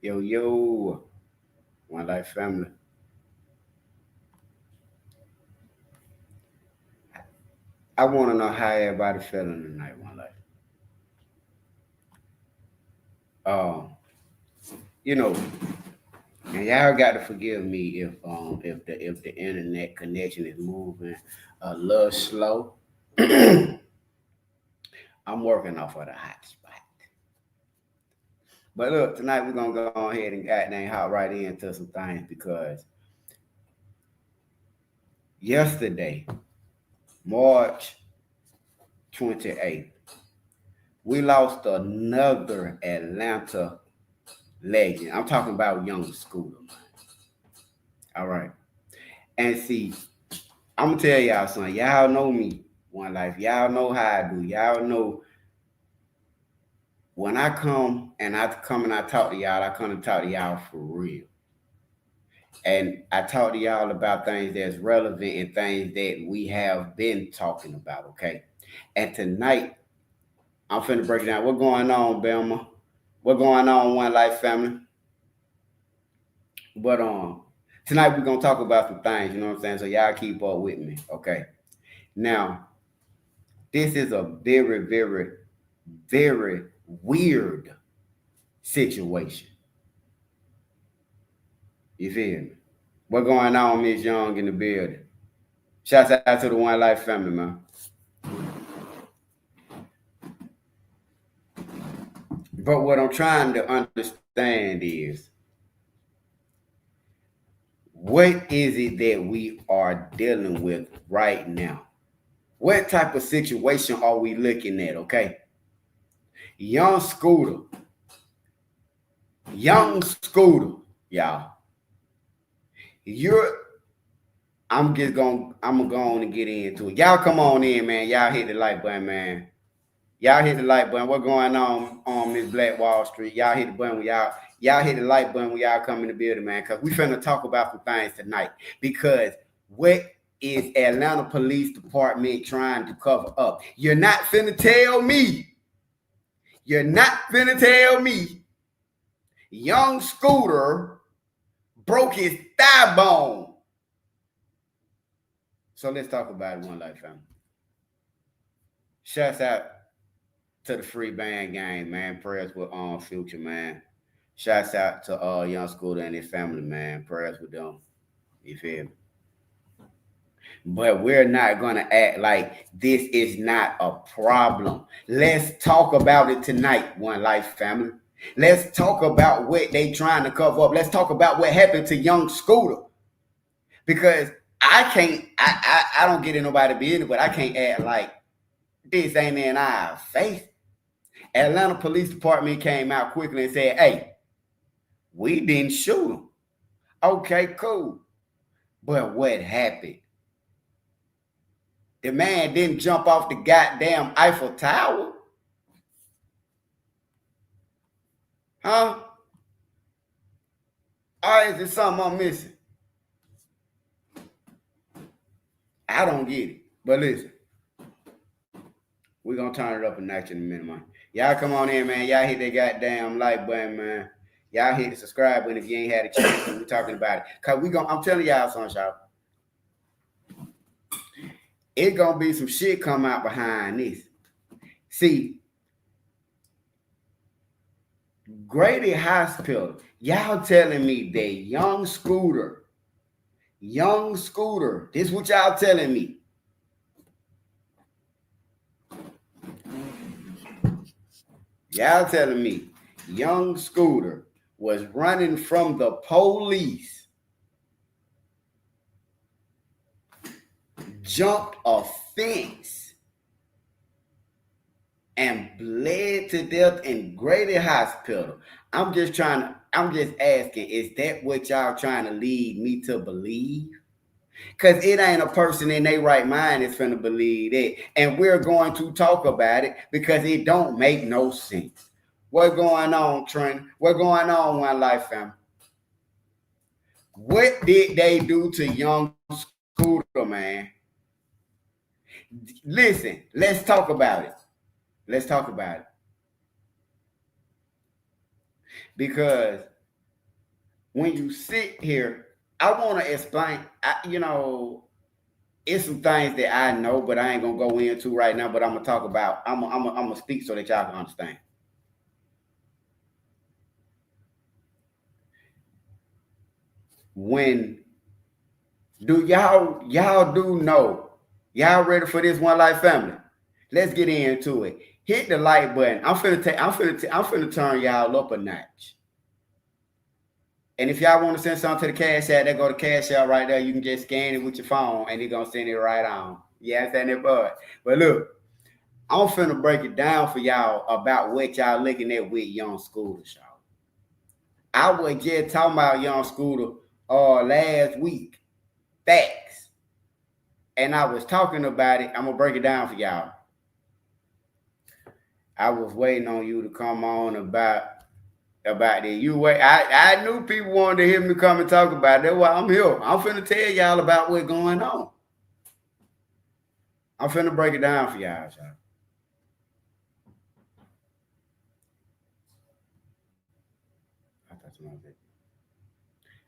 Yo, yo, One Life family. I want to know how everybody feeling tonight, One Life. Um, you know, and y'all got to forgive me if the internet connection is moving a little slow. I'm working off of the hot spot. But look, tonight we're gonna go ahead and goddamn hop right into some things because yesterday, March 28th, we lost another Atlanta legend. I'm talking about Young Scooter. All right. And see, I'm gonna tell y'all something. Y'all know me, One Life. Y'all know how I do. Y'all know when I talk to y'all, I come to talk to y'all for real. And I talk to y'all about things that's relevant and things that we have been talking about, okay? And tonight, I'm finna break it down. What going on, Belma? What going on, One Life family? But tonight we're gonna talk about some things, you know what I'm saying? So y'all keep up with me, okay? Now, this is a very, very, very weird situation. You feel me? What going on, Miss Young in the building? Shouts out to the One Life family, man. But what I'm trying to understand is what is it that we are dealing with right now? What type of situation are we looking at, okay? Young Scooter. Young Scooter, y'all. You're I'm gonna go on and get into it. Y'all come on in, man. Y'all hit the like button, man. Y'all hit the like button. What going on Miss Black Wall Street? Y'all hit the button when y'all hit the like button when y'all come in the building, man. Cause we finna talk about some things tonight. Because what is Atlanta Police Department trying to cover up? You're not finna tell me. You're not finna tell me. Young Scooter broke his thigh bone. So let's talk about it, One Life family. Shouts out to the free band gang, man. Prayers with Future, man. Shouts out to Young Scooter and his family, man. Prayers with them. You feel me? But we're not gonna act like this is not a problem. Let's talk about it tonight, One Life family. Let's talk about what they trying to cover up. Let's talk about what happened to Young Scooter. Because I can't I don't get in nobody business, but I can't act like this ain't in our face. Atlanta Police Department came out quickly and said, hey, we didn't shoot him. Okay, cool. But what happened? The man didn't jump off the goddamn Eiffel Tower. Huh? Or is there something I'm missing? I don't get it. But listen, we're gonna turn it up a notch in a minute, man. Y'all come on in, man. Y'all hit that goddamn like button, man. Y'all hit the subscribe button if you ain't had a chance. We're talking about it. Cause I'm telling y'all something, y'all. It gonna be some shit come out behind this. See, Grady Hospital, y'all telling me that young Scooter, this what y'all telling me. Y'all telling me Young Scooter was running from the police, jumped a fence, and bled to death in Grady Hospital. I'm just asking, is that what y'all trying to lead me to believe? Because it ain't a person in their right mind that's finna believe that. And we're going to talk about it because it don't make no sense. What going on, Trent? What going on, One Life family? What did they do to Young Scooter, man? Listen, let's talk about it. Let's talk about it. Because when you sit here, I want to explain. It's some things that I know, but I ain't gonna go into right now. But I'm gonna talk about. I'm gonna speak so that y'all can understand. When do y'all do know? Y'all ready for this one life family? Let's get into it. Hit the like button. I'm finna turn y'all up a notch. And if y'all want to send something to the Cash App, they go to Cash App right there. You can just scan it with your phone, and they're gonna send it right on. Yeah, I'm saying it, but look, I'm finna break it down for y'all about what y'all looking at with Young Scooter, y'all. I was just talking about Young Scooter last week. Facts. And I was talking about it. I'm gonna break it down for y'all. I was waiting on you to come on about it. You wait. I knew people wanted to hear me come and talk about it. That's why I'm here. I'm finna tell y'all about what's going on. I'm finna break it down for y'all.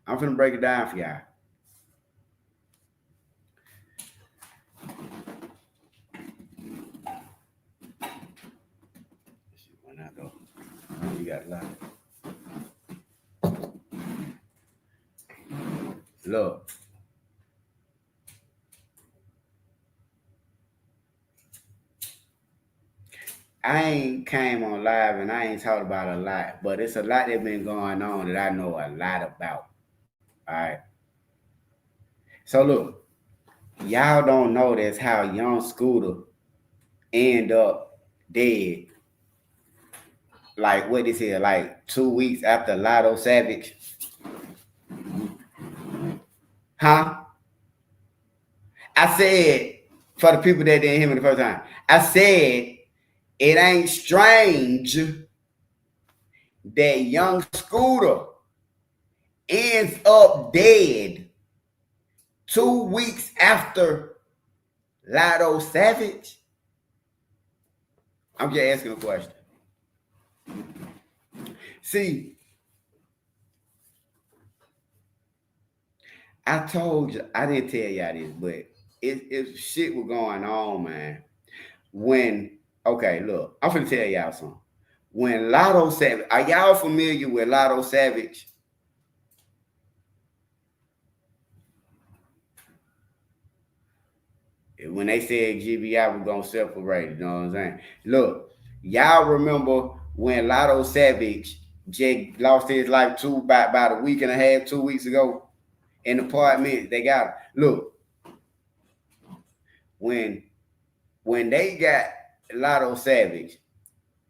I'm finna break it down for y'all. When I go, you got a lot. Look. I ain't came on live and I ain't talked about a lot, but it's a lot that's been going on that I know a lot about. All right. So look, y'all don't know that's how Young Scooter end up dead. Like what is it? Like 2 weeks after Lotto Savage. Huh? I said, for the people that didn't hear me the first time, I said it ain't strange that Young Scooter ends up dead 2 weeks after Lotto Savage. I'm just asking a question. See, I told you, I didn't tell y'all this, but it shit was going on, man. Okay, look, I'm finna tell y'all something. When Lotto Savage, are y'all familiar with Lotto Savage? When they said GBI was gonna separate, you know what I'm saying? Look, y'all remember when Lotto Savage Jake lost his life about a week and a half, 2 weeks ago in the apartment? They got him. Look, when they got Lotto Savage,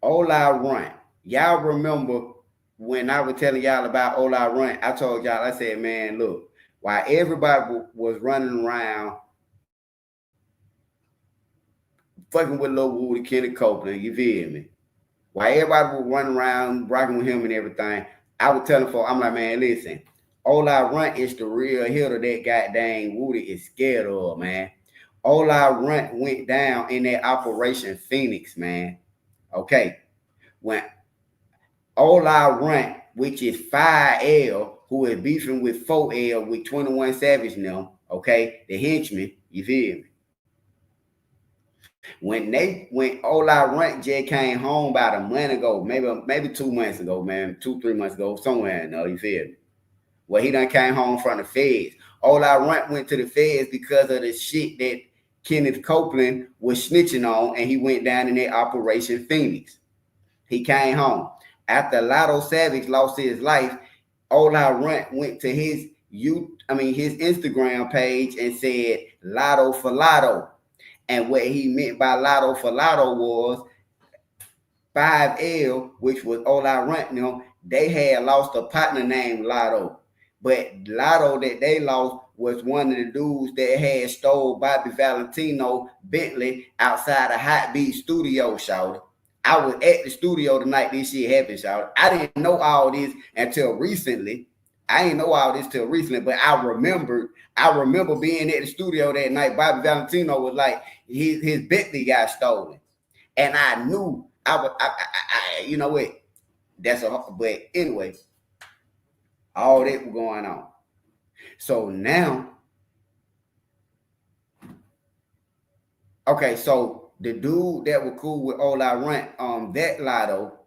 Ola Runt. Y'all remember when I was telling y'all about Ola Runt? I told y'all, I said, man, look, while everybody was running around fucking with Lil Woody, Kenny Copeland, you feel me? While everybody was running around rocking with him and everything, I was telling folks, I'm like, man, listen, Ola Runt is the real hitter that goddamn Woody is scared of, man. Ola Runt went down in that Operation Phoenix, man. Okay. When Ola Runt, which is 5L, who is beefing with 4L with 21 Savage now, okay, the henchman, you feel me? When Ola Runt just came home about a month ago, maybe 2 months ago, man, 2-3 months ago, somewhere in there, you feel me? Well, he done came home from the feds. Ola Runt went to the feds because of the shit that Kenneth Copeland was snitching on, and he went down in that Operation Phoenix. He came home. After Lotto Savage lost his life, Ola Runt went to his Instagram page and said Lotto for Lotto. And what he meant by Lotto for Lotto was 5L, which was Ola Runt, you know, they had lost a partner named Lotto. But Lotto that they lost was one of the dudes that had stole Bobby Valentino Bentley outside a Hot Beat studio, shouted. I was at the studio the night this shit happened, shouted. I didn't know all this until recently. I didn't know all this till recently, but I remember being at the studio that night. Bobby Valentino was like, his Bentley got stolen. And I knew I would, you know what? But anyway, All that was going on. So now, okay, so the dude that was cool with Ola Runt, that lotto,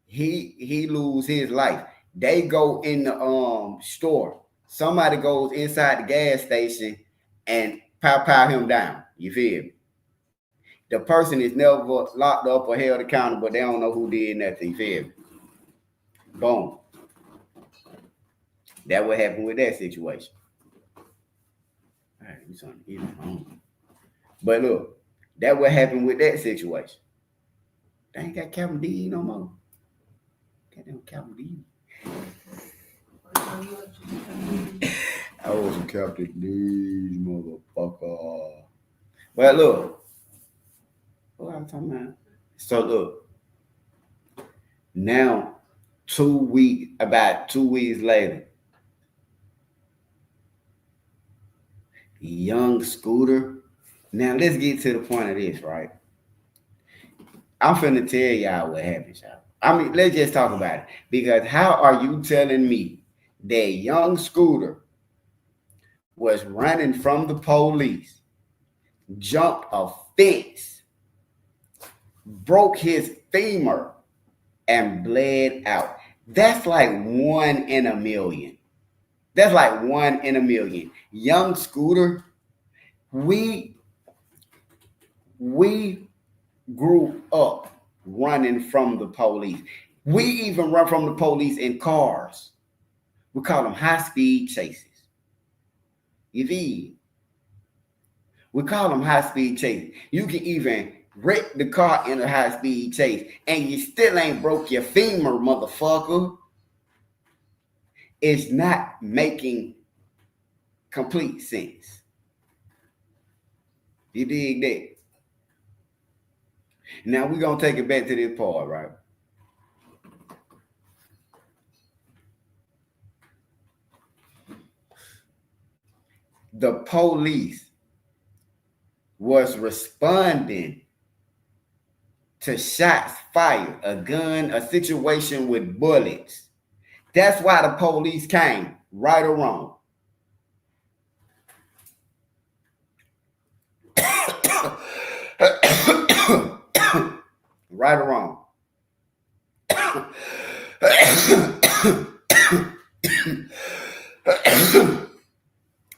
he lose his life. They go in the store. Somebody goes inside the gas station and pow him down. You feel me? The person is never locked up or held accountable. They don't know who did nothing. You feel me? Boom. That what happened with that situation. All right, we something to eat on. But look, that what happened with that situation. They ain't got Captain D no more. Goddamn Captain D. I was a Captain D, motherfucker. But look, what I'm talking about. So look, now about 2 weeks later, young Scooter. Now let's get to the point of this, right? I'm finna tell y'all what happened, y'all. I mean, let's just talk about it. Because how are you telling me that young Scooter was running from the police, jumped a fence, broke his femur, and bled out? That's like 1 in a million. That's like 1 in a million. Young Scooter, we grew up running from the police. We even run from the police in cars. We call them high-speed chases. You see? We call them high-speed chases. You can even wreck the car in a high-speed chase, and you still ain't broke your femur, motherfucker. It's not making complete sense. You dig that? Now we're going to take it back to this part, right? The police was responding to shots fired, a gun, a situation with bullets. That's why the police came, right or wrong. Right or wrong.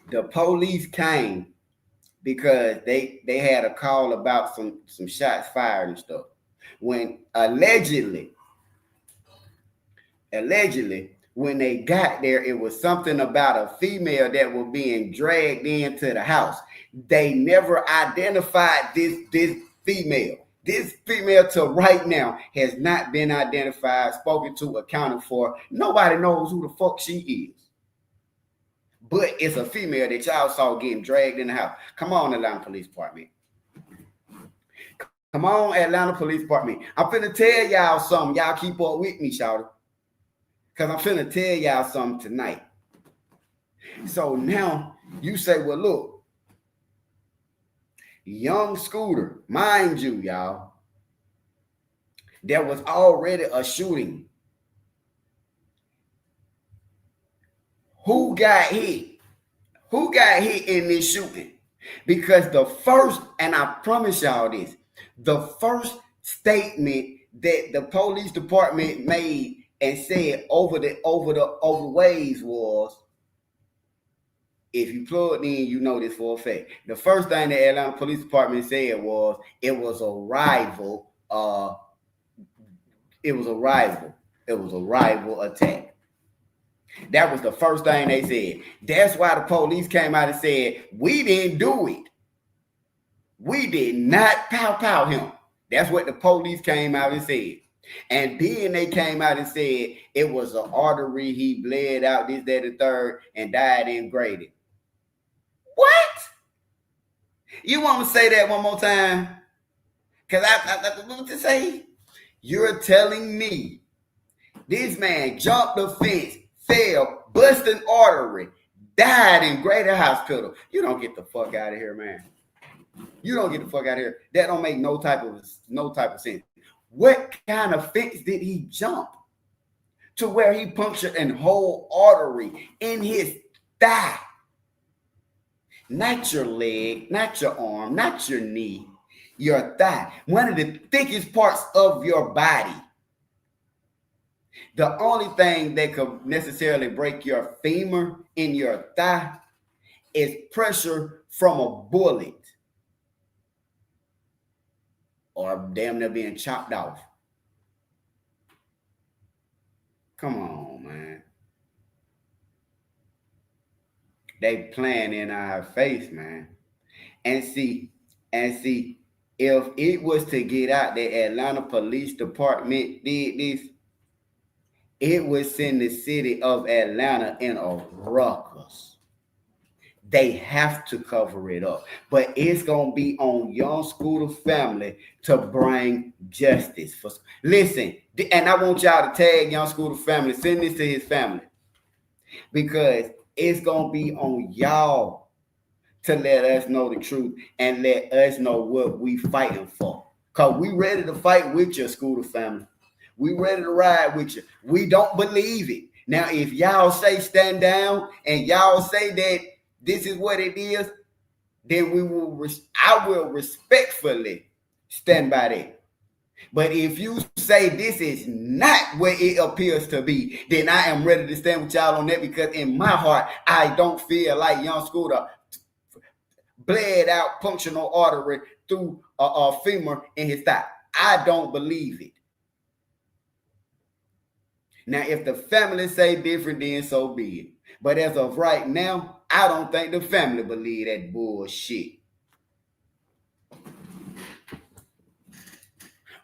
The police came because they had a call about some shots fired and stuff. When allegedly, when they got there, it was something about a female that was being dragged into the house. They never identified this female. This female to right now has not been identified, spoken to, accounted for. Nobody knows who the fuck she is. But it's a female that y'all saw getting dragged in the house. Come on, Atlanta Police Department. Come on, Atlanta Police Department. I'm finna tell y'all something. Y'all keep up with me, shawty. Because I'm finna tell y'all something tonight. So now you say, well, look, young Scooter, mind you, y'all, there was already a shooting. Who got hit? Who got hit in this shooting? Because the first, and I promise y'all this, the first statement that the police department made and said over the waves was, if you plugged in, you know this for a fact. The first thing the Atlanta Police Department said was it was a rival. It was a rival attack. That was the first thing they said. That's why the police came out and said, we didn't do it. We did not pow him. That's what the police came out and said. And then they came out and said it was an artery. He bled out this, that, and third, and died in Grady. What? You want to say that one more time? Because I want to say, you're telling me this man jumped the fence, fell, busted an artery, died in Grady Hospital. You don't get the fuck out of here, man. You don't get the fuck out of here. That don't make no type of sense. What kind of fence did he jump? to where he punctured an whole artery in his thigh. Not your leg, not your arm, not your knee, your thigh. One of the thickest parts of your body. The only thing that could necessarily break your femur in your thigh is pressure from a bullet or damn near being chopped off. Come on, man. They playing in our face, man. And see, if it was to get out, the Atlanta Police Department did this, it would send the city of Atlanta in a ruckus. They have to cover it up. But it's going to be on Young Scooter family to bring justice. Listen, and I want y'all to tag Young Scooter family. Send this to his family. Because it's going to be on y'all to let us know the truth and let us know what we fighting for. Because we ready to fight with your Scooter family. We ready to ride with you. We don't believe it. Now, if y'all say stand down and y'all say that this is what it is, then I will respectfully stand by that. But if you say this is not what it appears to be, then I am ready to stand with y'all on that, because in my heart, I don't feel like Young Scooter bled out punctural artery through a femur in his thigh. I don't believe it. Now, if the family say different, then so be it. But as of right now, I don't think the family believe that bullshit.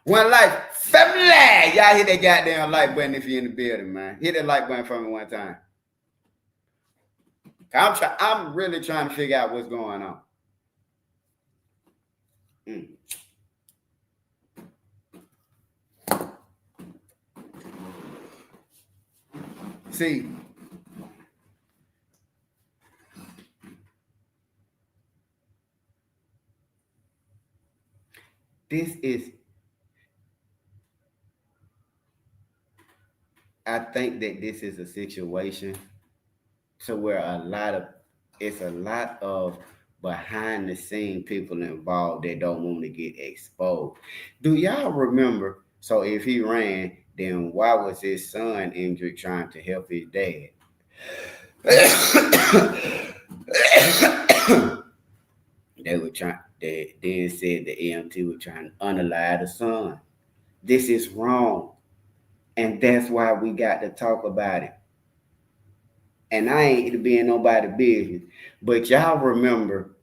One life, family. Y'all hit that goddamn like button if you're in the building, man. Hit that like button for me one time. I'm really trying to figure out what's going on. See, I think that this is a situation to where it's a lot of behind the scene people involved that don't want to get exposed. Do y'all remember? So if he ran, then why was his son injured trying to help his dad? They were trying. They then said the EMT was trying to unalive the son. This is wrong, and that's why we got to talk about it. And I ain't to be in nobody's business, but y'all remember.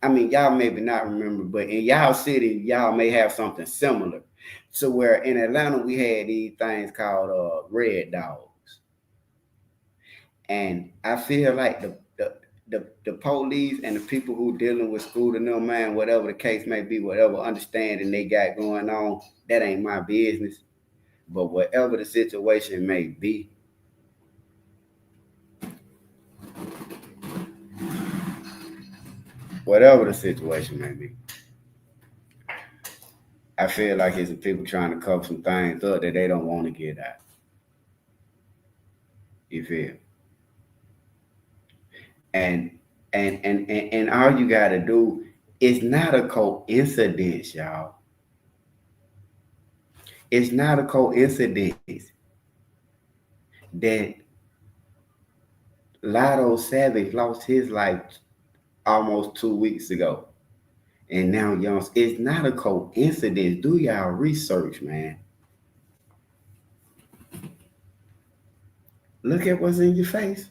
I mean, y'all maybe not remember, but in y'all city, y'all may have something similar. So where in Atlanta we had these things called red dogs, and I feel like the police and the people who dealing with school to no man, whatever the case may be, whatever understanding they got going on, that ain't my business. But whatever the situation may be, whatever the situation may be, I feel like it's the people trying to cover some things up that they don't want to get out. You feel? And all you gotta do is not a coincidence, y'all. It's not a coincidence that Lotto Savage lost his life almost 2 weeks ago. And now y'all, it's not a coincidence. Do y'all research, man. Look at what's in your face.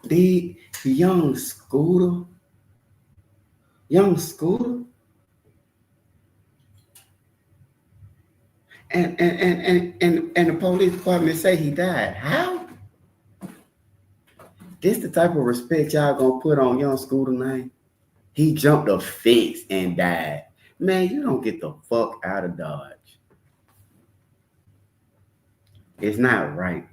The young Scooter. And the police department say he died. How? This the type of respect y'all gonna put on Young Scooter name? He jumped a fence and died. Man, you don't get the fuck out of Dodge. It's not right.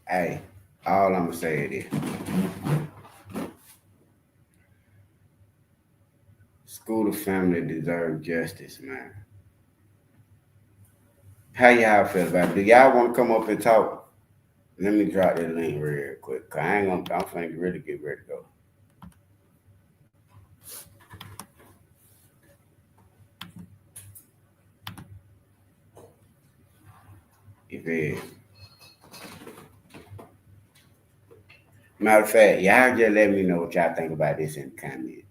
Hey, all I'm gonna say is school of family deserve justice, man. How y'all feel about it? Do y'all want to come up and talk? Let me drop that link real quick. Cause I ain't gonna. I'm finna really get ready to go. If it, matter of fact, y'all just let me know what y'all think about this in the comments.